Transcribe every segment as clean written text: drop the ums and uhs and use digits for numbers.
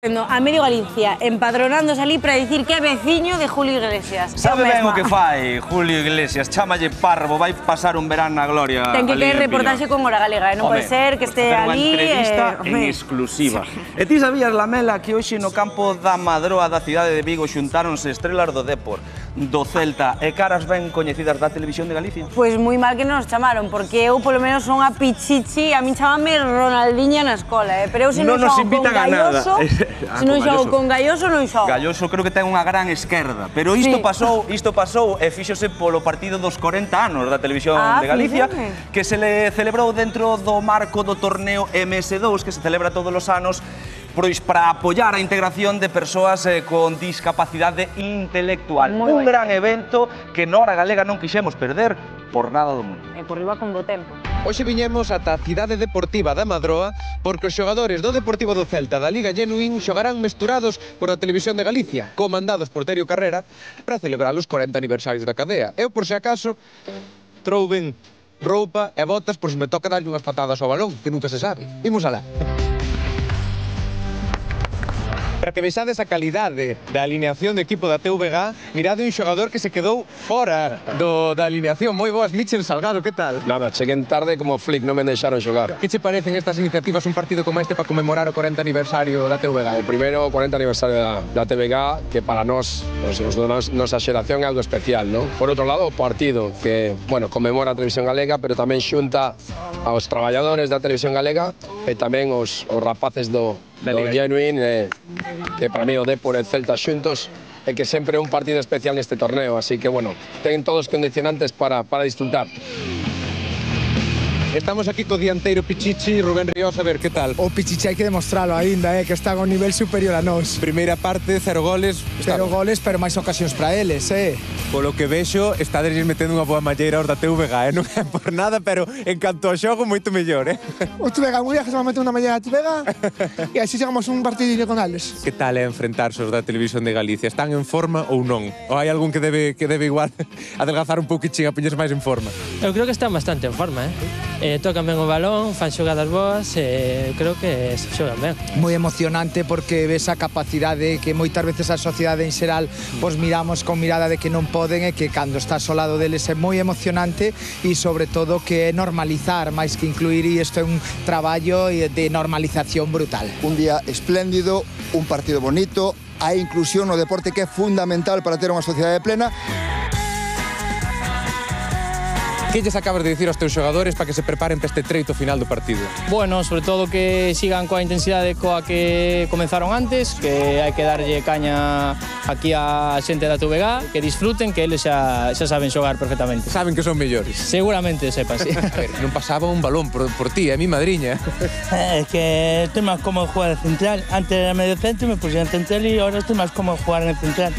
A medio Galicia, empadronándose ali para dicir que é veciño de Julio Iglesias. Sabe ben o que fai Julio Iglesias, chámalle parvo, vai pasar un verán na gloria. Ten que ter reportaxe con Hora Galega, non pode ser que este ali... Unha entrevista en exclusiva. E ti sabías, Lamela, que hoxe no campo da Madroa da cidade de Vigo xuntáronse estrelas do Dépor, do Celta e caras ben coñecidas da televisión de Galicia? Pois moi mal que non nos chamaron, porque eu polo menos son a pichichi, a min chamame Ronaldinha na escola, pero eu se non xogo con Galloso, se non xogo con Galloso non xogo. Galloso creo que ten unha gran esquerda, pero isto pasou e fíxose polo partido dos 40 anos da televisión de Galicia, que se le celebrou dentro do marco do torneo MS2, que se celebra todos os anos, pois para apoiar a integración de persoas con discapacidade intelectual. Un gran evento que na Hora Galega non quixemos perder por nada do mundo. E por riba con bo tempo. Hoxe viñemos ata a cidade deportiva da Madroa porque os xogadores do Deportivo do Celta da Liga Genuín xogarán mesturados por a Televisión de Galicia, comandados por Terio Carrera, para celebrar os 40 aniversarios da cadea. Eu, por se acaso, trouben roupa e botas por se me toca darlle unhas patadas ao balón, que nunca se sabe. Imos alá. Para que vexades a calidade da alineación do equipo da TVG, mirade un xogador que se quedou fora da alineación. Moi boas, Michel Salgado, que tal? Nada, cheguén tarde como Flick, non me deixaron xogar. Que che parecen estas iniciativas, un partido como este para conmemorar o 40 aniversario da TVG? O primeiro 40 aniversario da TVG, que para nós, nosa xeración, é algo especial, non? Por outro lado, o partido que, bueno, conmemora a Televisión Galega, pero tamén xunta aos traballadores da Televisión Galega e tamén os rapaces do Genuín, que para mí o Dépor e Celta xuntos, e que sempre é un partido especial neste torneo, así que, bueno, ten todos os condicionantes para disfrutar. Estamos aquí co dianteiro Pichichi, Rubén Ríos, a ver, que tal? O Pichichi hai que demostralo aínda, que está a un nivel superior a nós. Primeira parte, 0 goles. 0 goles, pero máis ocasións para eles, Polo que vexo, estades metendo unha boa malleira aos da TVG, Non é por nada, pero en canto ao xogo, moito mellor, O TVG, moi que se va meter unha malleira a TVG, e así chegamos un partidillo con eles. Que tal é enfrentarse aos da Televisión de Galicia? Están en forma ou non? Ou hai algún que debe igual adelgazar un pouquichín a poñerse máis en forma? Eu creo que están bastante en forma, tocan ben o balón, fan xogadas boas e creo que se xogan ben. Moi emocionante porque ves a capacidade que moitas veces a sociedade en xeral pois miramos con mirada de que non poden e que cando estás ao lado deles é moi emocionante e sobre todo que é normalizar máis que incluir e isto é un traballo de normalización brutal. Un día espléndido, un partido bonito, a inclusión no deporte que é fundamental para ter unha sociedade plena. Que lles acabas de dicir aos teus xogadores para que se preparen para este treito final do partido? Bueno, sobre todo que sigan coa intensidade coa que comenzaron antes, que hai que darlle caña aquí a xente da TVG, que disfruten, que eles xa saben xogar perfectamente. Saben que son mellores? Seguramente sepan, sí. A ver, non pasaba un balón por ti, mi madriña. Es que estoy más cómodo jugar de central. Antes era medio centro y me pusieron central y ahora estoy más cómodo jugar en el central.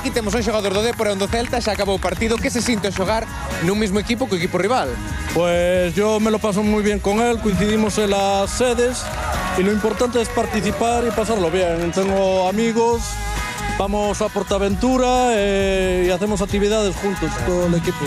Aquí temos un xogador do Dépor e un do Celta, xa acabou o partido. Que se sinte xogar nun mismo equipo co equipo rival? Pues yo me lo paso muy bien con él, coincidimos en las sedes y lo importante es participar y pasarlo bien. Tengo amigos, vamos a Portaventura y hacemos actividades juntos, todo el equipo.